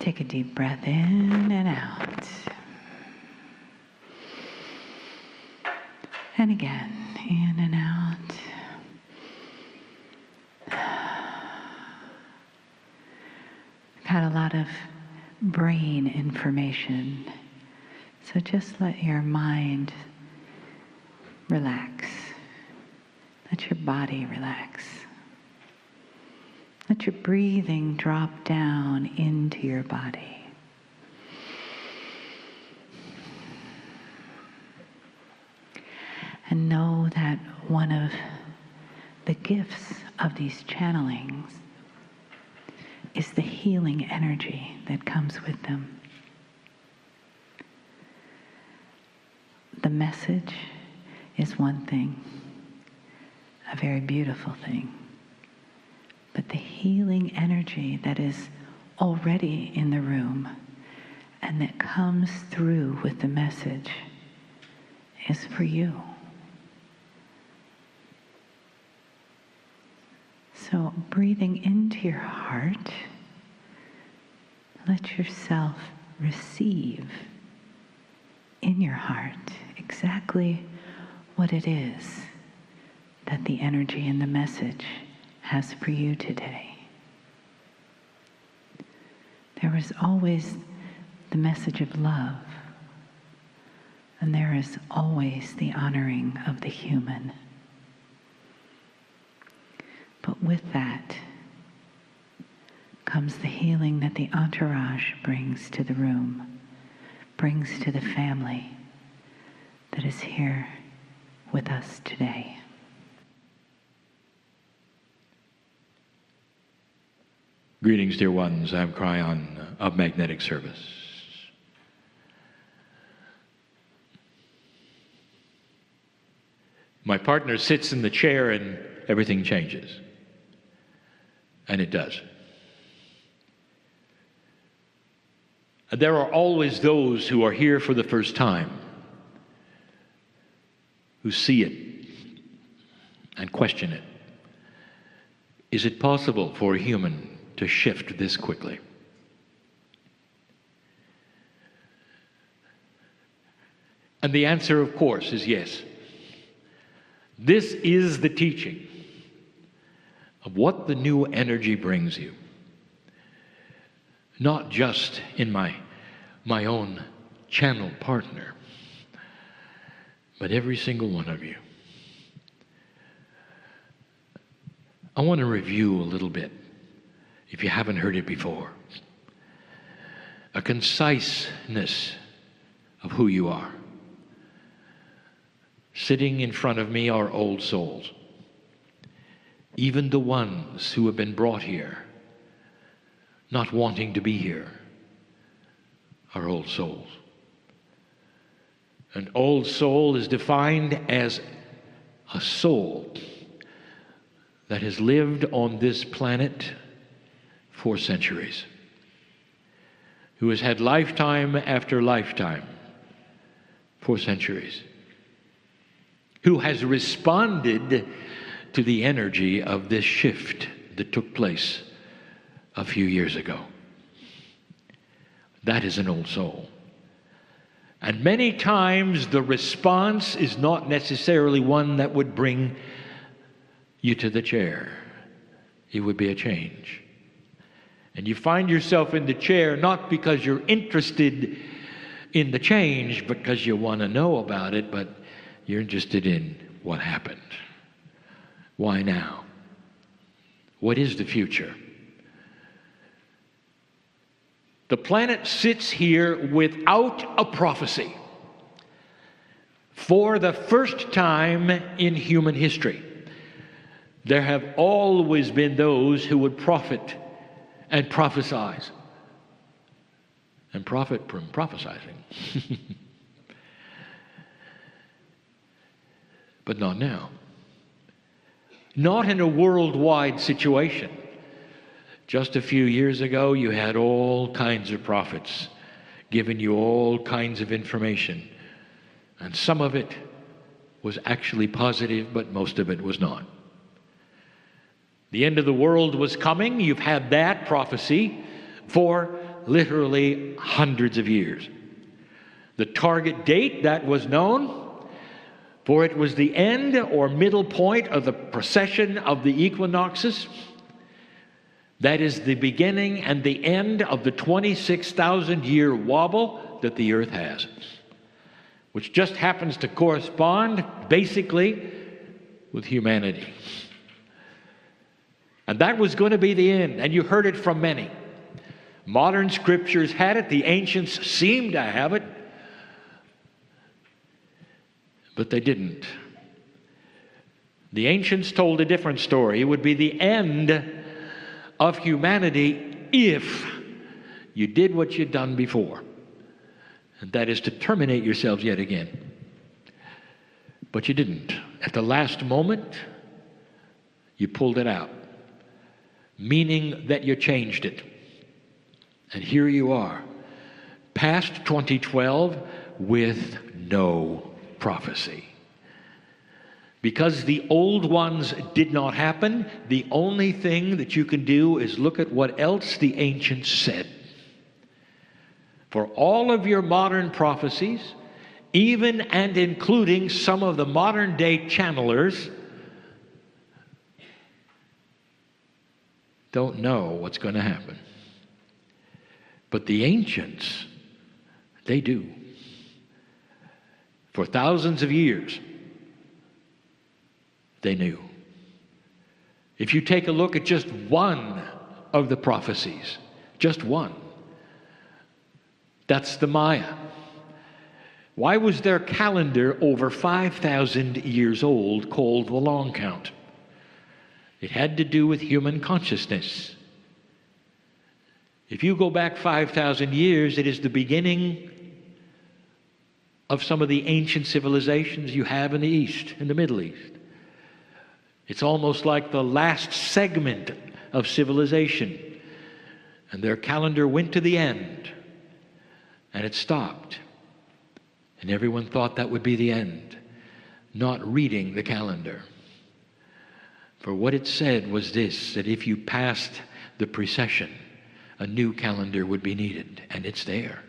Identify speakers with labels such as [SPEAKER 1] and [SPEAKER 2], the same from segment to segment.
[SPEAKER 1] Take a deep breath in and out. And again, in and out. Got a lot of brain information, so just let your mind relax. Let your body relax. Let your breathing drop down into your body. And know that one of the gifts of these channelings is the healing energy that comes with them. The message is one thing, a very beautiful thing. But the healing energy that is already in the room and that comes through with the message is for you. So breathing into your heart, let yourself receive in your heart exactly what it is that the energy and the message has for you today. There is always the message of love, and there is always the honoring of the human. But with that comes the healing that the entourage brings to the room, brings to the family that is here with us today.
[SPEAKER 2] Greetings, dear ones. I'm Kryon of Magnetic Service. My partner sits in the chair and everything changes. And it does. And there are always those who are here for the first time, who see it and question it. Is it possible for a human to shift this quickly? And the answer, of course, is yes. This is the teaching of what the new energy brings you. Not just in my own channel partner, but every single one of you. I want to review a little bit, if you haven't heard it before. A conciseness of who you are. Sitting in front of me are old souls. Even the ones who have been brought here, not wanting to be here, are old souls. An old soul is defined as a soul that has lived on this planet for centuries, who has had lifetime after lifetime for centuries, who has responded to the energy of this shift that took place a few years ago. That is an old soul. And many times the response is not necessarily one that would bring you to the chair. It would be a change. And you find yourself in the chair not because you're interested in the change, because you want to know about it, but you're interested in what happened. Why now? What is the future? The planet sits here without a prophecy for the first time in human history. There have always been those who would prophet and prophesize and profit from prophesizing. But not now. Not in a worldwide situation. Just a few years ago, you had all kinds of prophets giving you all kinds of information. And some of it was actually positive, but most of it was not. The end of the world was coming. You've had that prophecy for literally hundreds of years. The target date, that was known, for it was the end or middle point of the precession of the equinoxes. That is the beginning and the end of the 26,000-year wobble that the earth has, which just happens to correspond basically with humanity. And that was going to be the end, and you heard it from many. Modern scriptures had it, the ancients seemed to have it, but they didn't. The ancients told a different story. It would be the end of humanity if you did what you'd done before, and that is to terminate yourselves yet again. But you didn't. At the last moment, you pulled it out, meaning that you changed it. And here you are, past 2012, with no prophecy. Because the old ones did not happen, the only thing that you can do is look at what else the ancients said. For all of your modern prophecies, even and including some of the modern day channelers, don't know what's going to happen. But the ancients, they do. For thousands of years, they knew. If you take a look at just one of the prophecies, just one, that's the Maya. Why was their calendar over 5,000 years old called the long count? It had to do with human consciousness. If you go back 5,000 years, it is the beginning of some of the ancient civilizations you have in the East, in the Middle East. It's almost like the last segment of civilization. And their calendar went to the end, and it stopped. And everyone thought that would be the end, not reading the calendar. For what it said was this, that if you passed the precession, a new calendar would be needed, and it's there.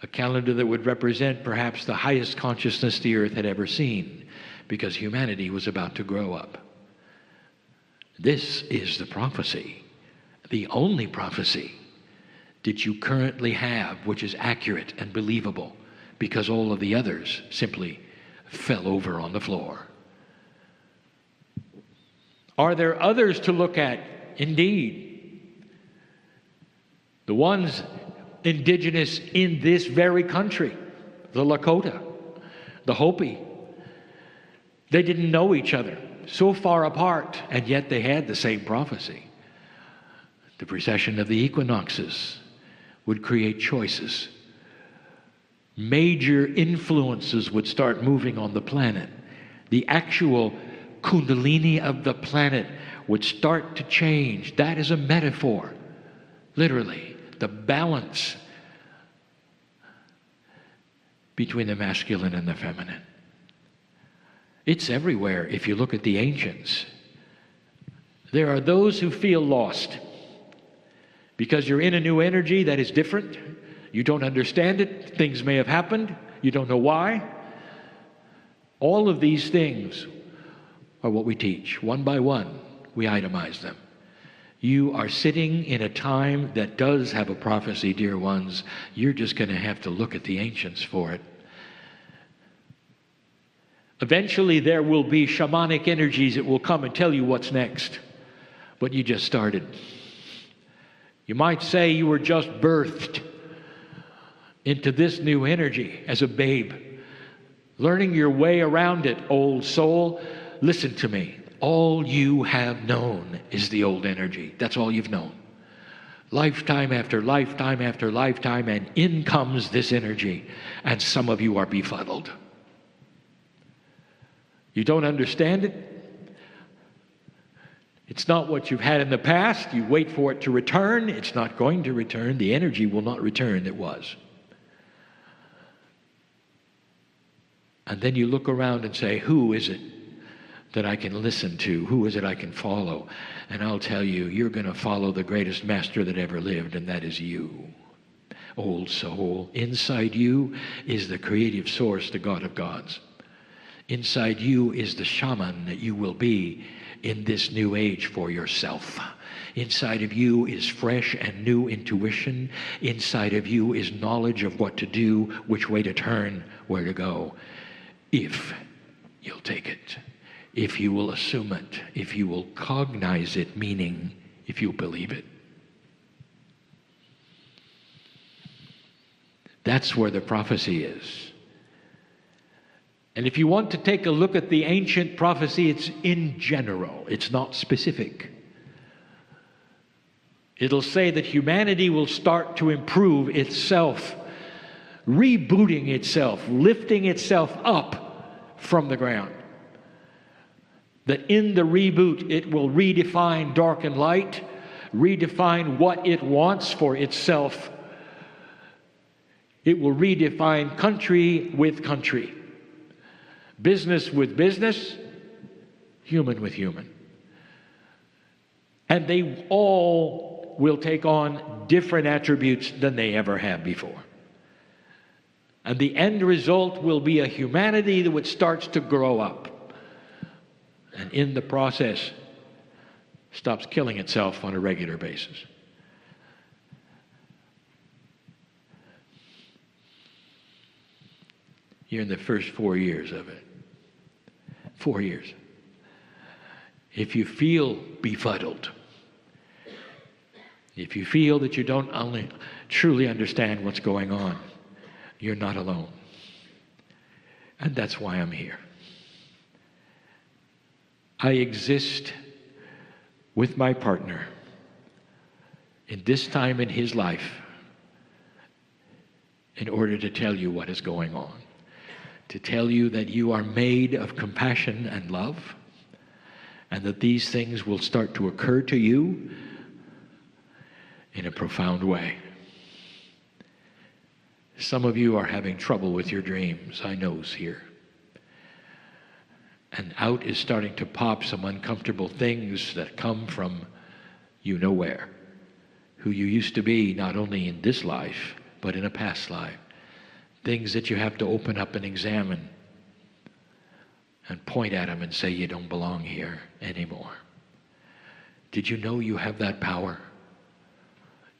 [SPEAKER 2] A calendar that would represent perhaps the highest consciousness the earth had ever seen, because humanity was about to grow up. This is the prophecy, the only prophecy that you currently have which is accurate and believable, because all of the others simply fell over on the floor. Are there others to look at? Indeed. The ones indigenous in this very country, the Lakota, the Hopi, they didn't know each other, so far apart, and yet they had the same prophecy. The precession of the equinoxes would create choices. Major influences would start moving on the planet. The actual kundalini of the planet would start to change. That is a metaphor, literally. The balance between the masculine and the feminine. It's everywhere if you look at the ancients. There are those who feel lost because you're in a new energy that is different. You don't understand it. Things may have happened. You don't know why. All of these things are what we teach. One by one, we itemize them. You are sitting in a time that does have a prophecy, dear ones. You're just going to have to look at the ancients for it. Eventually, there will be shamanic energies that will come and tell you what's next. But you just started. You might say you were just birthed into this new energy as a babe, learning your way around it, old soul. Listen to me. All you have known is the old energy. That's all you've known. Lifetime after lifetime after lifetime, and in comes this energy, and some of you are befuddled. You don't understand it. It's not what you've had in the past. You wait for it to return. It's not going to return. The energy will not return that was. And then you look around and say, who is it that I can listen to? Who is it I can follow? And I'll tell you, you're going to follow the greatest master that ever lived, and that is you. Old soul, inside you is the creative source, the God of gods. Inside you is the shaman that you will be in this new age for yourself. Inside of you is fresh and new intuition. Inside of you is knowledge of what to do, which way to turn, where to go. If you'll take it, if you will assume it, if you will cognize it, meaning if you believe it. That's where the prophecy is. And if you want to take a look at the ancient prophecy, it's in general. It's not specific. It'll say that humanity will start to improve itself, rebooting itself, lifting itself up from the ground. That in the reboot, it will redefine dark and light, redefine what it wants for itself. It will redefine country with country, business with business, human with human. And they all will take on different attributes than they ever have before. And the end result will be a humanity that starts to grow up. And in the process, stops killing itself on a regular basis. You're in the first 4 years of it. 4 years. If you feel befuddled, if you feel that you don't only truly understand what's going on, you're not alone. And that's why I'm here. I exist with my partner in this time in his life in order to tell you what is going on. To tell you that you are made of compassion and love, and that these things will start to occur to you in a profound way. Some of you are having trouble with your dreams, I know here. And out is starting to pop some uncomfortable things that come from you know where, who you used to be, not only in this life, but in a past life. Things that you have to open up and examine and point at them and say, you don't belong here anymore. Did you know you have that power?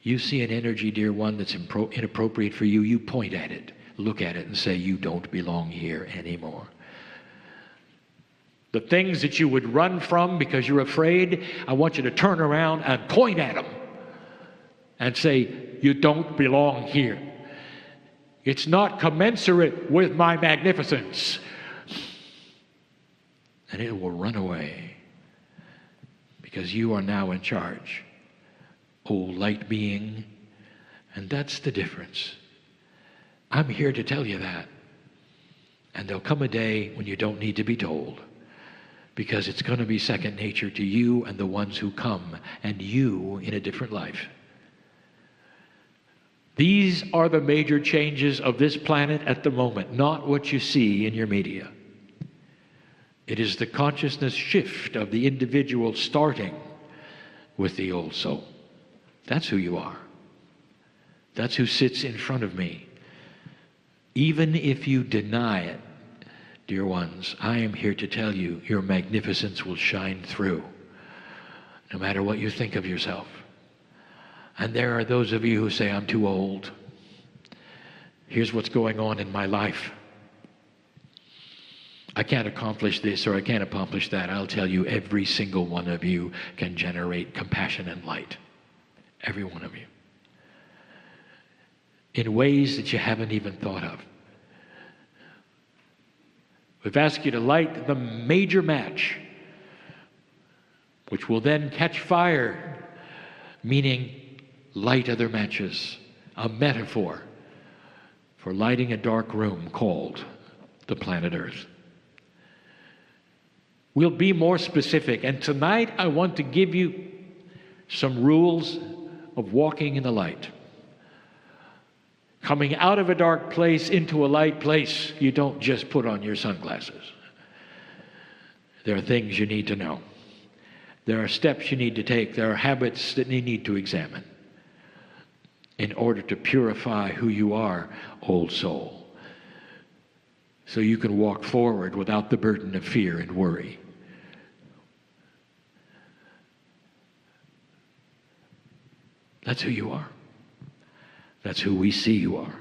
[SPEAKER 2] You see an energy, dear one, that's inappropriate for you, you point at it, look at it and say, you don't belong here anymore. The things that you would run from because you're afraid, I want you to turn around and point at them and say, you don't belong here. It's not commensurate with my magnificence. And it will run away because you are now in charge. Oh, light being. And that's the difference. I'm here to tell you that. And there'll come a day when you don't need to be told, because it's going to be second nature to you and the ones who come, and you in a different life. These are the major changes of this planet at the moment, not what you see in your media. It is the consciousness shift of the individual starting with the old soul. That's who you are. That's who sits in front of me. Even if you deny it, dear ones, I am here to tell you your magnificence will shine through, no matter what you think of yourself. And there are those of you who say, I'm too old. Here's what's going on in my life. I can't accomplish this or I can't accomplish that. I'll tell you, every single one of you can generate compassion and light. Every one of you. In ways that you haven't even thought of. We've asked you to light the major match, which will then catch fire, meaning light other matches, a metaphor for lighting a dark room called the planet Earth. We'll be more specific, and tonight I want to give you some rules of walking in the light. Coming out of a dark place into a light place, you don't just put on your sunglasses. There are things you need to know. There are steps you need to take. There are habits that you need to examine in order to purify who you are, old soul, so you can walk forward without the burden of fear and worry. That's who you are. That's who we see you are.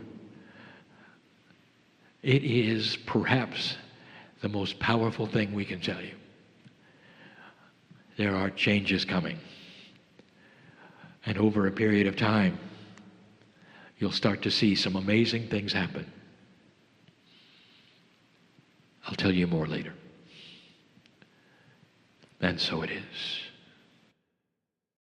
[SPEAKER 2] It is perhaps the most powerful thing we can tell you. There are changes coming. And over a period of time, you'll start to see some amazing things happen. I'll tell you more later. And so it is.